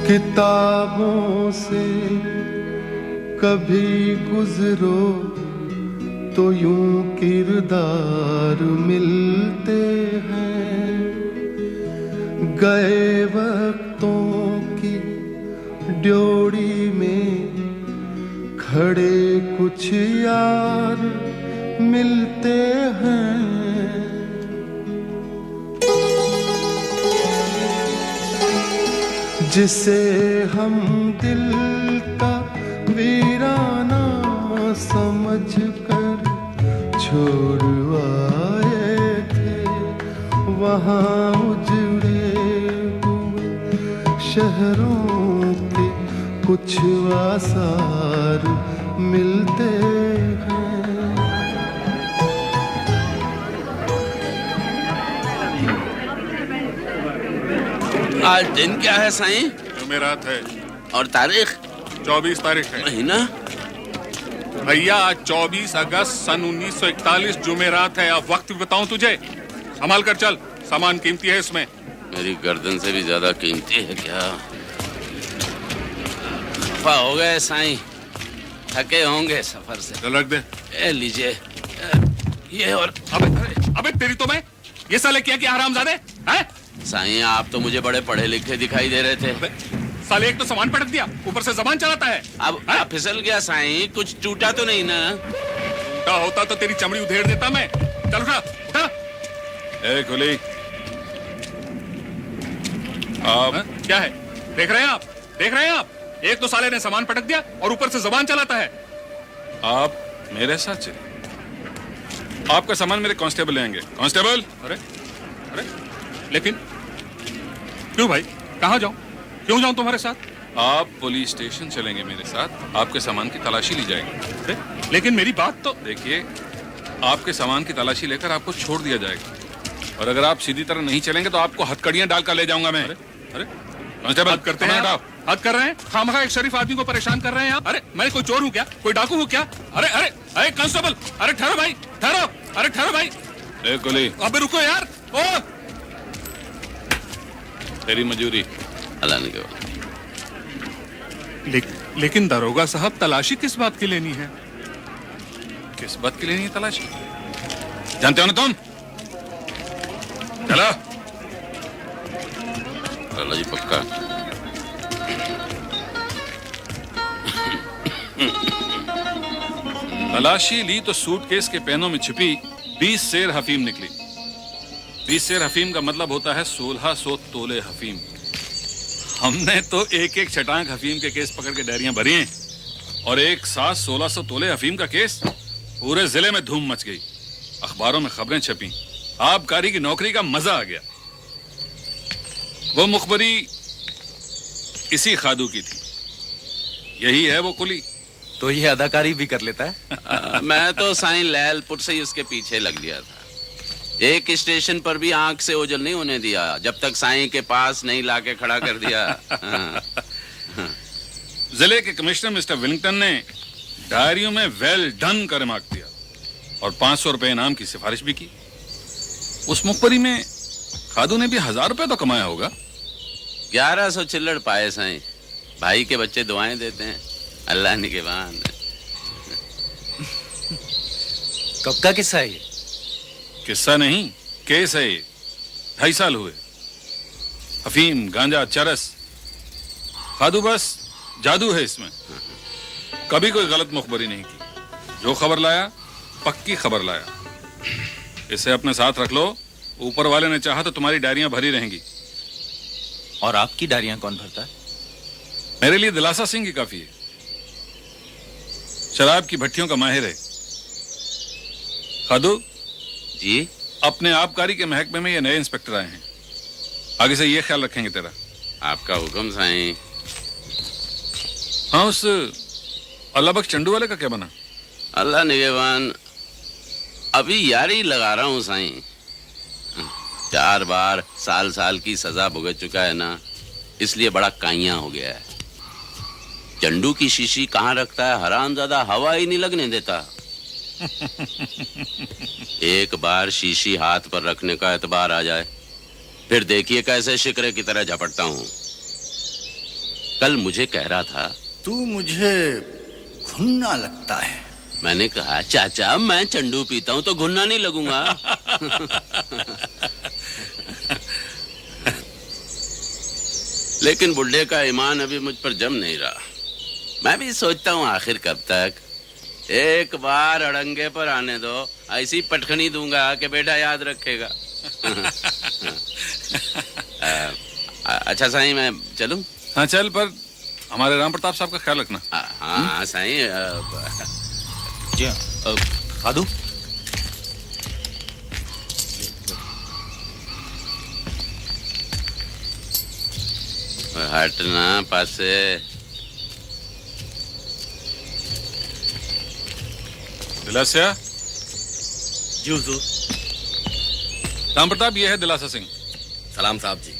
किताबों से कभी गुजरो तो यूं किरदार मिलते हैं, गए वक्तों की ड्योढ़ी में खड़े कुछ यार मिलते हैं। जिसे हम दिल का वीराना समझ कर छोड़ आए थे, वहाँ उजड़े हुए शहरों के कुछ आसार मिलते हैं। आज दिन क्या है साईं? जुमेरात है। और तारीख? 24 तारीख है। महीना? भैया आज 24 अगस्त सन 1941 जुमेरात है। अब वक्त भी बताऊं तुझे? संभाल कर चल, सामान कीमती है इसमें। मेरी गर्दन से भी ज्यादा कीमती है क्या? खफा हो गए साईं, थके होंगे सफर से। चल रख दे। ए लीजिए ये। और अबे तेरी तो मैं ये साले क्या किया हरामजादे हैं? साईं आप तो मुझे बड़े पढ़े लिखे दिखाई दे रहे थे। साले एक तो सामान पटक दिया, ऊपर से जबान चलाता है। अब फिसल गया साईं, कुछ टूटा तो नहीं ना? टूटा होता तो तेरी चमड़ी उधेड़ देता मैं। चल उठा उठा। ए कुली, आप क्या है? देख रहे हैं आप? देख रहे हैं आप? एक तो साले ने सामान पटक दिया और ऊपर से जबान चलाता है। आप मेरे साथ चलिए, आपका सामान मेरे कांस्टेबल लेंगे। कांस्टेबल। अरे अरे लेकिन क्यों भाई? कहाँ जाऊं? क्यों जाऊं तुम्हारे साथ? आप पुलिस स्टेशन चलेंगे मेरे साथ, आपके सामान की तलाशी ली जाएगी। अरे लेकिन मेरी बात तो देखिए, आपके सामान की तलाशी लेकर आपको छोड़ दिया जाएगा, और अगर आप सीधी तरह नहीं चलेंगे तो आपको हथकड़ियां डालकर ले जाऊंगा मैं। अरे कांस्टेबल हद करते हैं आप? हद कर रहे हैं? खामखा एक शरीफ आदमी को परेशान कर रहे हैं आप। अरे मैं कोई चोर हूँ क्या? कोई डाकू हूँ क्या? अरे अरे अरे कांस्टेबल, अरे ठहरो भाई, ठहरो। अरे ठहरो भाई। ए कुली, अबे रुको यार। ओ तेरी मजूरी। अल्लाह ने कहा। लेकिन दरोगा साहब, तलाशी किस बात की लेनी है? किस बात की लेनी है तलाशी? जानते हो ना तुम? चलो। अल्लाह जी पक्का। तलाशी ली तो सूटकेस के पैनों में छिपी 20 सेर हफीम निकली। 20 सेर हफीम का मतलब होता है 1600 तोले हफीम। हमने तो एक एक छटांक हफीम के केस पकड़ के डायरियां भरी हैं, और एक साथ 1600 तोले हफीम का केस। पूरे जिले में धूम मच गई, अखबारों में खबरें छपी, आबकारी की नौकरी का मजा आ गया। वो मुखबरी इसी खादू की थी, यही है वो कुली। तो ये अदाकारी भी कर लेता है? मैं तो साईं लैलपुर से ही उसके पीछे लग गया था। एक स्टेशन पर भी आंख से ओझल नहीं होने दिया जब तक साईं के पास नहीं लाके खड़ा कर दिया। जिले के कमिश्नर मिस्टर विलिंगटन ने डायरियों में वेल डन कर मार्क दिया, और 500 रुपए इनाम की सिफारिश भी की। उस मुखबरी में खादू ने भी 1000 रुपए तो कमाया होगा। 1100 चिल्लड़ पाए साईं। भाई के बच्चे दुआएं देते हैं, अल्लाह निगहबान। कब का किस्सा है ये? किस्सा नहीं, केस है ये। 2.5 साल हुए। अफीम, गांजा, चरस, खादू, बस जादू है इसमें। कभी कोई गलत मुखबरी नहीं की। जो खबर लाया पक्की खबर लाया। इसे अपने साथ रख लो, ऊपर वाले ने चाहा तो तुम्हारी डायरियां भरी रहेंगी। और आपकी डायरियां कौन भरता है? मेरे लिए दिलासा सिंह ही काफी है। शराब की भट्टियों का माहिर है। खादू जी, अपने आबकारी के महकमे में ये नए इंस्पेक्टर आए हैं, आगे से ये ख्याल रखेंगे तेरा। आपका हुक्म साईं। हाँ, उस अल्लाह बख्श चंडू वाले का क्या बना? अल्लाह निगहबान, अभी यारी लगा रहा हूँ साईं। 4 बार साल साल की सजा भुगत चुका है ना, इसलिए बड़ा काइयां हो गया है। चंडू की शीशी कहाँ रखता है, हरामजादा हवा ही नहीं लगने देता। एक बार शीशी हाथ पर रखने का एतबार आ जाए, फिर देखिए कैसे शिकरे की तरह झपटता हूँ। कल मुझे कह रहा था। तू मुझे घुन्ना लगता है। मैंने कहा चाचा मैं चंडू पीता हूं तो घुन्ना नहीं लगूंगा। लेकिन बुढ़े का ईमान अभी मुझ पर जम नहीं रहा। मैं भी सोचता हूं आखिर कब तक। एक बार अड़ंगे पर आने दो, ऐसी पटखनी दूंगा कि बेटा याद रखेगा। अच्छा साईं मैं चलूं? हाँ चल, पर हमारे राम प्रताप साहब का ख्याल रखना। हाँ साईं। जी हाँ, खादू। हटना पासे। दिलासा। जी हुजूर। राम प्रताप, ये है दिलासा सिंह। सलाम साहब जी।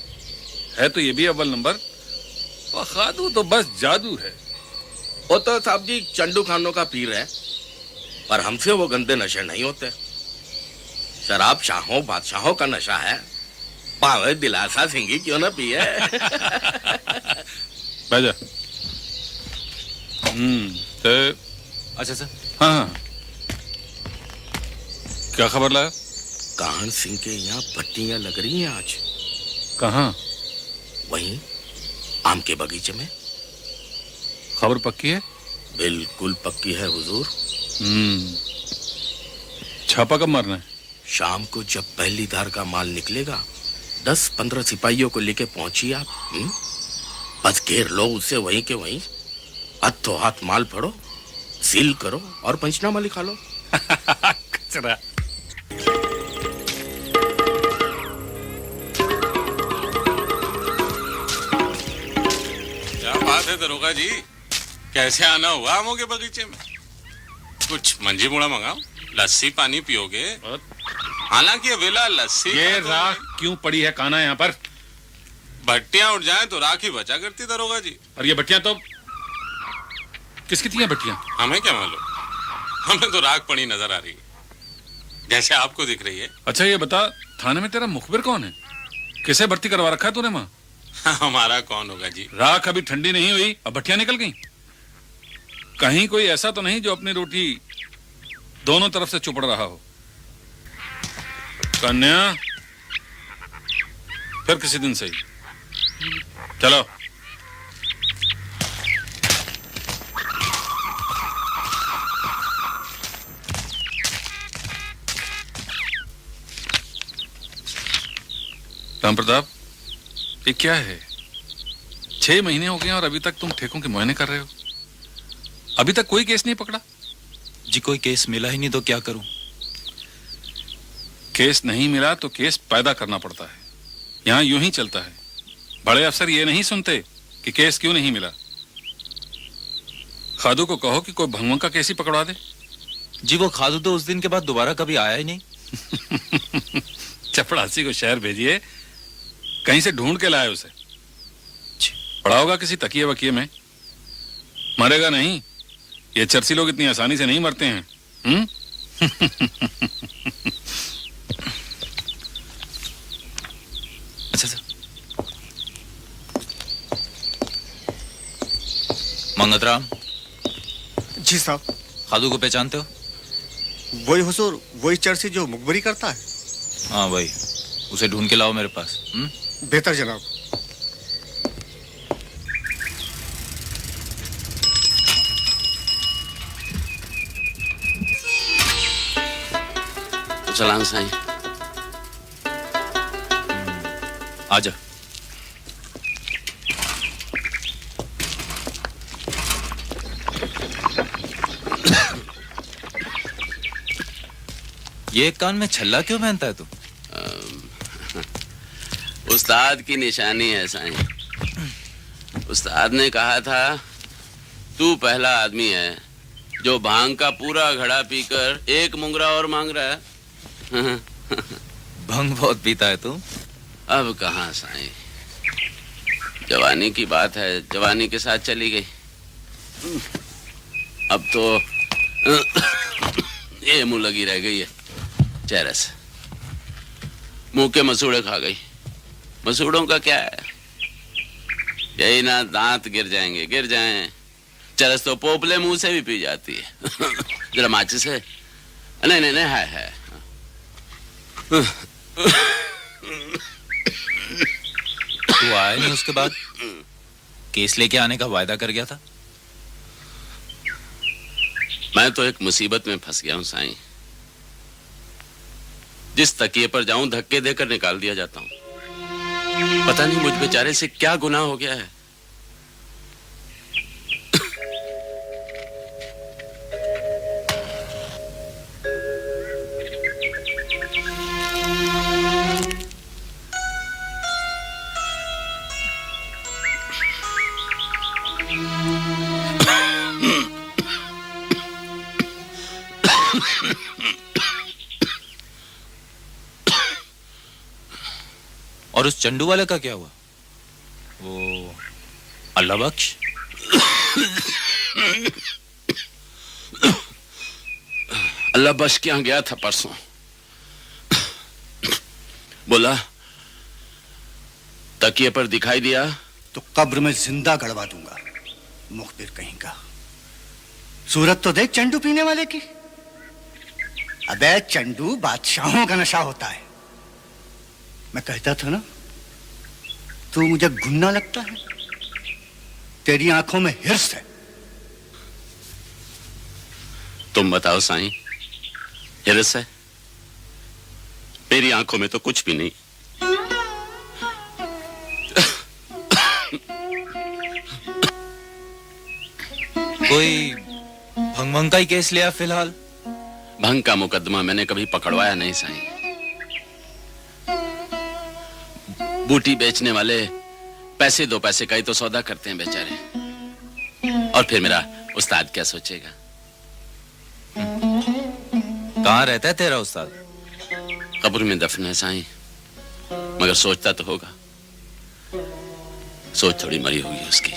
है तो ये भी अव्वल नंबर, और खादू तो बस जादू है। वो तो साहब जी चंडू खानों का पीर है, पर हमसे वो गंदे नशे नहीं होते। शराब शाहों बादशाहों का नशा है, पावे दिलासा सिंह ही क्यों ना पिए। बैजा। तो अच्छा सर। हाँ हाँ, क्या खबर लाया? काहन सिंह के यहाँ भट्टियां लग रही हैं आज। कहाँ? वहीं आम के बगीचे में। खबर पक्की है? बिल्कुल पक्की है हुजूर। छापा कब मारना है? शाम को जब पहली धार का माल निकलेगा 10-15 सिपाहियों को लेके पहुंचिए आप। बस घेर लो उसे वहीं के वहीं, हाथों हाथ माल फड़ो, सील करो और पंचनामा लिखा लो। कचरा। क्या बात है दरोगा जी, कैसे आना हुआ आमों के बगीचे में? कुछ मंजी मुड़ा मंगाओ, लस्सी पानी पियोगे? हालांकि ये वेला लस्सी ये राख क्यों पड़ी है काना यहाँ पर? भट्टियां उठ जाएं तो राख ही बचा करती दरोगा जी। और ये भट्टियां तो किसकी थी? भट्टियां हमें क्या मालूम, हमें तो राख पड़ी नजर आ रही है, जैसे आपको दिख रही है। अच्छा ये बता, थाने में तेरा मुखबिर कौन है? किसे भर्ती करवा रखा है तूने वहां? हमारा कौन होगा जी? राख अभी ठंडी नहीं हुई, अब भट्टियां निकल गई। कहीं कोई ऐसा तो नहीं जो अपनी रोटी दोनों तरफ से चुपड़ रहा हो? कन्या, फिर किसी दिन सही। चलो। राम प्रताप, ये क्या है? 6 महीने हो गए और अभी तक तुम ठेकों के मुआयने कर रहे हो। अभी तक कोई केस नहीं पकड़ा? जी कोई केस मिला ही नहीं तो क्या करूं? केस नहीं मिला तो केस पैदा करना पड़ता है। यहां यूं ही चलता है। बड़े अफसर ये नहीं सुनते कि केस क्यों नहीं मिला। खादू को कहो कि कोई भंगवा का केस ही पकड़वा दे। जी वो खादू तो उस दिन के बाद दोबारा कभी आया ही नहीं। चपड़ासी को शहर भेजिए, कहीं से ढूंढ के लाए उसे। पड़ा होगा किसी तकिए वकिए में। मरेगा नहीं, ये चर्सी लोग इतनी आसानी से नहीं मरते हैं। अच्छा सर। मंगतराम जी साहब। खादू को पहचानते हो? वही हुजूर, वही चर्सी जो मुखबरी करता है। हाँ वही, उसे ढूंढ के लाओ मेरे पास। बेहतर जनाब। सलाम साईं। आजा। ये कान में छल्ला क्यों पहनता है तू? उस्ताद की निशानी है साईं। उस्ताद ने कहा था तू पहला आदमी है जो भांग का पूरा घड़ा पीकर एक मुंगरा और मांग रहा है। भंग बहुत पीता है तू। अब कहाँ साईं, जवानी की बात है, जवानी के साथ चली गई। अब तो ये मुंह लगी रह गई है चेरस। मुंह के मसूड़े खा गई। मसूड़ों का क्या है, यही ना, दांत गिर जाएंगे, गिर जाएं। चरस तो पोपले मुंह से भी पी जाती है। जरा माचिस है? नहीं नहीं नहीं, है। तू आया नहीं उसके बाद? केस लेके आने का वायदा कर गया था। मैं तो एक मुसीबत में फंस गया हूं साईं। जिस तकिए पर जाऊं धक्के देकर निकाल दिया जाता हूं। पता नहीं मुझ बेचारे से क्या गुनाह हो गया है। और उस चंडू वाले का क्या हुआ? वो अल्लाह बख्श। अल्लाह बख्श के यहाँ गया था परसों। बोला तकिए पर दिखाई दिया तो कब्र में जिंदा गड़वा दूंगा। मुखबिर कहीं का। सूरत तो देख चंडू पीने वाले की। अबे चंडू बादशाहों का नशा होता है। मैं कहता था ना, तू मुझे गुन्ना लगता है। तेरी आंखों में हिर्स है। तुम बताओ साईं, हिरस है? मेरी आंखों में तो कुछ भी नहीं। कोई भंग का ही केस लिया फिलहाल? भंग का मुकदमा मैंने कभी पकड़वाया नहीं साईं। बूटी बेचने वाले पैसे दो पैसे का ही तो सौदा करते हैं बेचारे। और फिर मेरा उस्ताद क्या सोचेगा? कहाँ रहता है तेरा उस्ताद? कब्र में दफन है साईं, मगर सोचता तो होगा। सोच थोड़ी मरी होगी उसकी।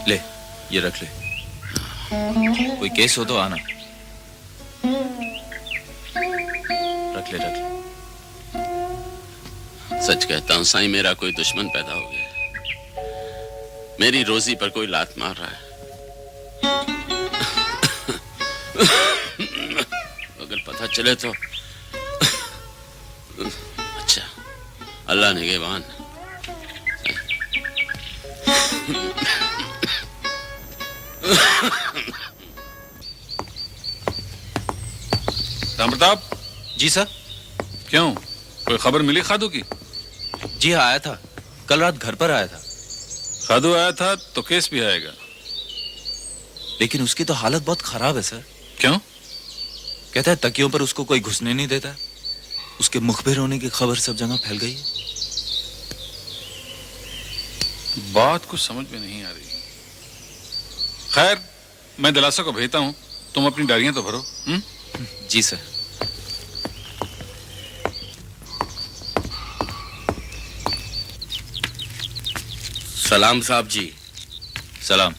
ले, ये रख ले। कोई केस हो तो आना। रख ले, रख ले। सच कहता हूं साईं, मेरा कोई दुश्मन पैदा हो गया। मेरी रोजी पर कोई लात मार रहा है। अगर पता चले तो। अच्छा, अल्लाह निगहबान। राम प्रताप जी सर। क्यों, कोई खबर मिली खादू की? जी हाँ, आया था। कल रात घर पर आया था। खादू आया था तो केस भी आएगा। लेकिन उसकी तो हालत बहुत खराब है सर। क्यों? कहता है तकियों पर उसको कोई घुसने नहीं देता। उसके मुखबिर होने की खबर सब जगह फैल गई है। बात कुछ समझ में नहीं आ रही। खैर, मैं दिलासा को भेजता हूं, तुम अपनी डायरियां तो भरो। जी सर। सलाम साहब जी। सलाम।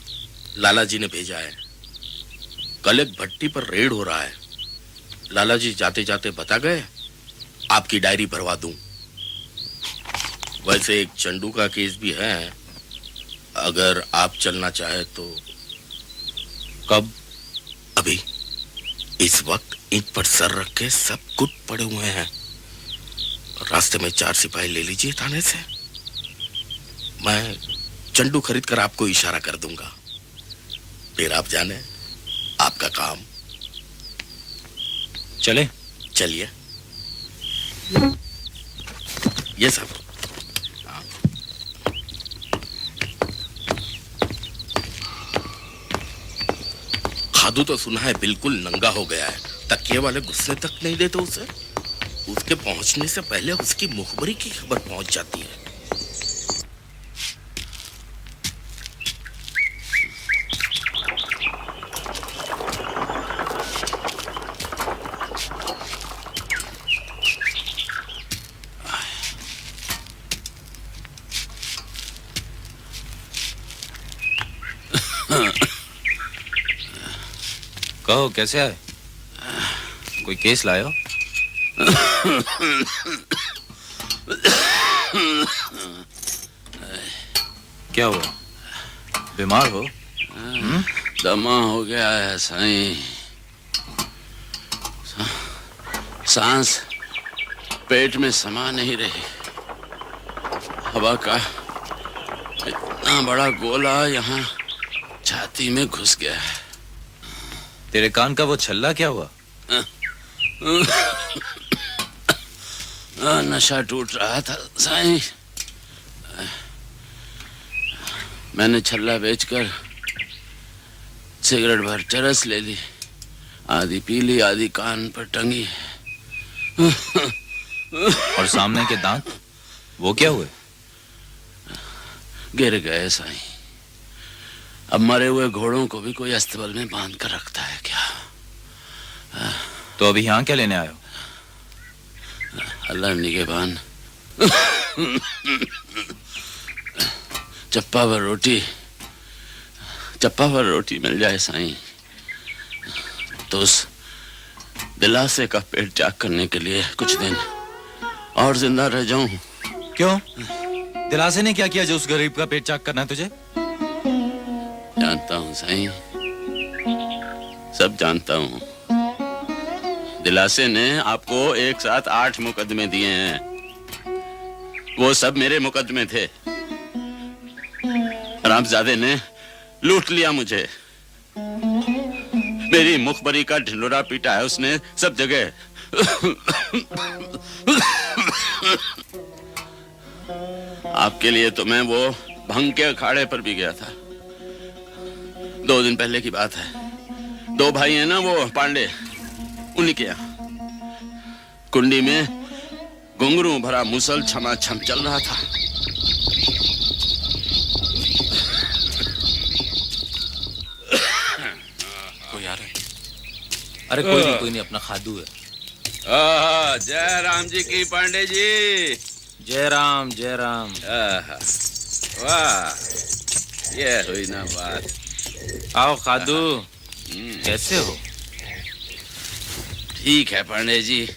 लाला जी ने भेजा है। कल एक भट्टी पर रेड हो रहा है। लाला जी जाते जाते बता गए, आपकी डायरी भरवा दूं। वैसे एक चंडू का केस भी है, अगर आप चलना चाहे तो। कब? अभी। इस वक्त ईंट पर सर रख के सब कुट पड़े हुए हैं। रास्ते में 4 सिपाही ले लीजिए थाने से। मैं चंडू खरीद कर आपको इशारा कर दूंगा, फिर आप जाने आपका काम। चले? चलिए। ये सब खादू तो सुना है बिल्कुल नंगा हो गया है। तकिए वाले गुस्से तक नहीं देते उसे। उसके पहुंचने से पहले उसकी मुखबरी की खबर पहुंच जाती है। कहो कैसे आए? कोई केस लाए हो? क्या हुआ? बीमार हो? दमा हो गया है साईं। सांस पेट में समा नहीं रही। हवा का इतना बड़ा गोला यहाँ छाती में घुस गया है। तेरे कान का वो छल्ला क्या हुआ? नशा टूट रहा था साईं। मैंने छल्ला बेचकर सिगरेट भर चरस ले ली। आधी पी ली, आधी कान पर टंगी। और सामने के दांत वो क्या हुए? गिर गए साईं। अब मरे हुए घोड़ों को भी कोई अस्तबल में बांध कर रखता है क्या? तो अभी यहाँ क्या लेने आए हो? अल्लाह निगहबान। चप्पा भर रोटी मिल जाए साईं तो उस दिलासे का पेट त्याग करने के लिए कुछ दिन और जिंदा रह जाऊं। क्यों? दिलासे ने क्या किया जो उस गरीब का पेट चाक करना है तुझे? जानता हूं साईं, सब जानता हूं। दिलासे ने आपको एक साथ 8 मुकदमे दिए हैं। वो सब मेरे मुकदमे थे। हरामजादे ने लूट लिया मुझे। मेरी मुखबरी का ढिंडोरा पीटा है उसने सब जगह। आपके लिए तो मैं वो भंग के अखाड़े पर भी गया था। 2 दिन पहले की बात है। 2 भाई हैं ना वो पांडे, उन्हीं के यहाँ कुंडी में घुंघरू भरा मुसल छमाछम चल रहा था। कोई आ रहा है? अरे कोई नहीं, अपना खादू है। जय राम जी की पांडे जी। जय राम जय राम। वाह, ये हुई ना बात। आओ खादू, कैसे हो? ठीक है पांडे जी।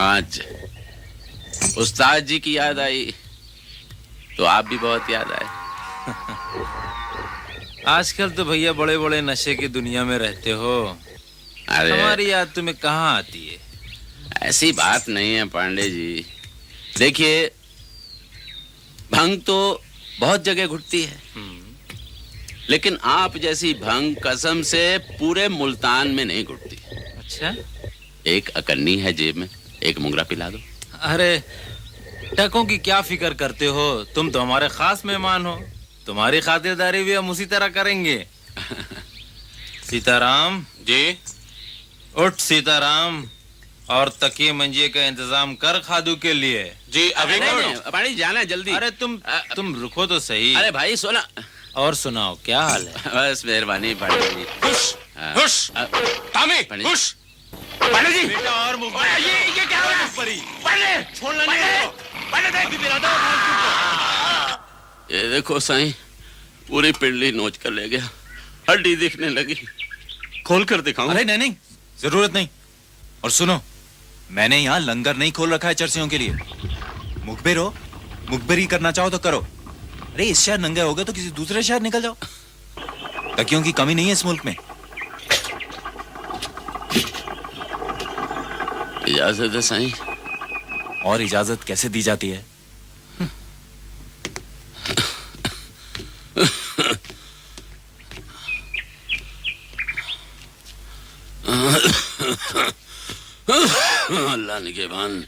आज उस्ताद जी की याद आई तो आप भी बहुत याद आए। आजकल तो भैया बड़े बड़े नशे की दुनिया में रहते हो। अरे हमारी याद तुम्हें कहाँ आती है? ऐसी बात नहीं है पांडे जी। देखिए, भंग तो बहुत जगह घुटती है, लेकिन आप जैसी भंग कसम से पूरे मुल्तान में नहीं घुटती। अच्छा? एक अकन्नी है जेब में, एक मुंगरा पिला दो। अरे टकों की क्या फिक्र करते हो? तुम तो हमारे खास मेहमान हो। तुम्हारी खातिरदारी भी हम उसी तरह करेंगे। सीताराम जी। उठ सीताराम, और तकिए मंजिए का इंतजाम कर खादू के लिए। जी अभी पानी जाना है जल्दी। अरे तुम रुको तो सही। अरे भाई सोना। और सुनाओ, क्या हाल है? बस मेहरबानी पांडे जी। खुश खुश तामी खुश पांडे जी। बेटा और ये क्या हो रहा है? पांडे छोड़ना नहीं। पांडे देख भी रहा। ये देखो साईं, पूरी पिंडली नोच कर ले गया। हड्डी दिखने लगी। खोल कर दिखाऊं? अरे नहीं, जरूरत नहीं। और सुनो, मैंने यहाँ लंगर नहीं खोल रखा है चर्चियों के लिए। मुखबिर हो, मुखबिरी करना चाहो तो करो। अरे इस शहर नंगे हो गए तो किसी दूसरे शहर निकल जाओ। तकियों की कमी नहीं है इस मुल्क में। इजाजत है साईं। और इजाजत कैसे दी जाती है? अल्लाह निगहबान।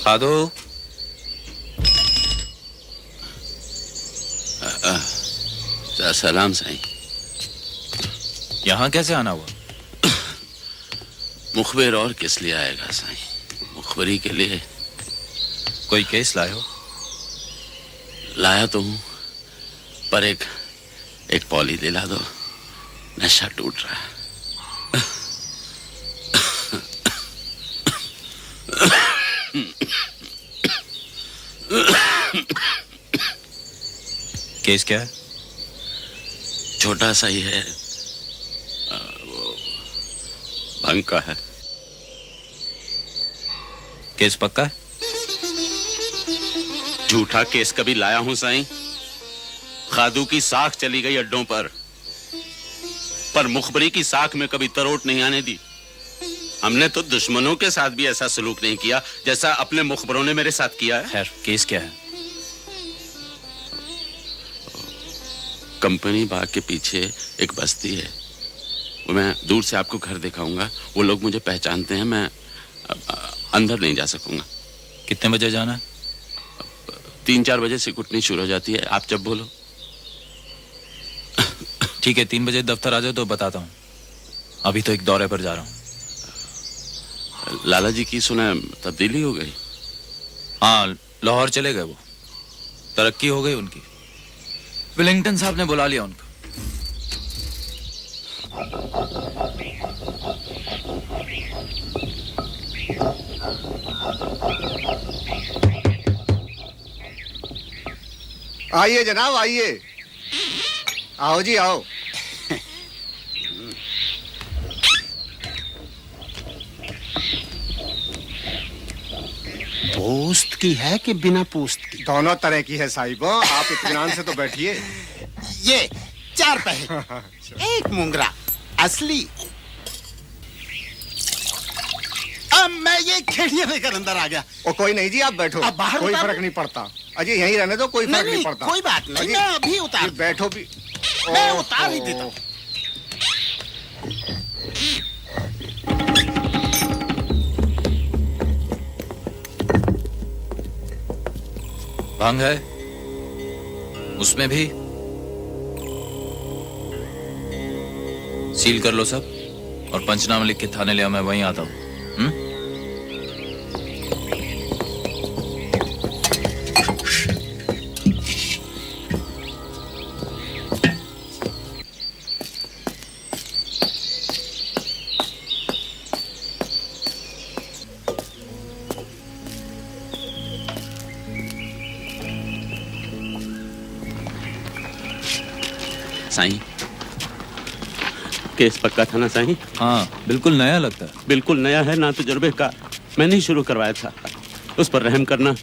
खादो, सलाम साईं। यहाँ कैसे आना हुआ? मुखबिर और किस लिए आएगा साईं? मुखबरी के लिए। कोई केस लाए हो? लाया तो हूँ, पर एक पॉली दिला दो। नशा टूट रहा है। केस क्या है? छोटा सा ही है, वो भंग का है। केस पक्का है? झूठा केस कभी लाया हूं साईं? खादू की साख चली गई अड्डों पर मुखबरी की साख में कभी तरोट नहीं आने दी। हमने तो दुश्मनों के साथ भी ऐसा सलूक नहीं किया जैसा अपने मुखबरों ने मेरे साथ किया है। खैर, केस क्या है? कंपनी बाग के पीछे एक बस्ती है, वो मैं दूर से आपको घर दिखाऊंगा। वो लोग मुझे पहचानते हैं, मैं अंदर नहीं जा सकूंगा। कितने बजे जाना है? 3-4 बजे से कुटनी शुरू हो जाती है, आप जब बोलो। ठीक है, 3 बजे दफ्तर आ जाओ तो बताता हूँ। अभी तो एक दौरे पर जा रहा हूँ। लाला जी की सुना तब्दीली हो गई? हाँ, लाहौर चले गए वो। तरक्की हो गई उनकी। विलिंगटन साहब ने बुला लिया उनको। आइए जनाब, आइए। आओ जी, आओ। पोस्ट की है कि बिना पोस्ट की? दोनों तरह की है साहिबो, आप इत्मीनान से तो बैठिए। ये 4 पैसे, 1 मुंगरा असली। अब मैं ये खेड़िया लेकर अंदर आ गया। ओ कोई नहीं जी, आप बैठो, अब बाहर कोई उतारो। फर्क नहीं पड़ता। अजय यहीं रहने दो, कोई फर्क नहीं पड़ता। कोई बात नहीं, अजी, मैं अभी उतार जी, बैठो भी। मैं उतार ही देता हूँ। भांग है उसमें भी? सील कर लो सब और पंचनामा लिख के थाने ले आओ, मैं वहीं आता हूँ। साईं, केस पक्का था ना साईं? हाँ, बिल्कुल नया लगता है। बिल्कुल नया है, ना तजुर्बे का। मैंने ही शुरू करवाया था। उस पर रहम करना,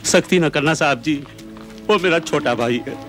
सख्ती न करना साहब जी, वो मेरा छोटा भाई है।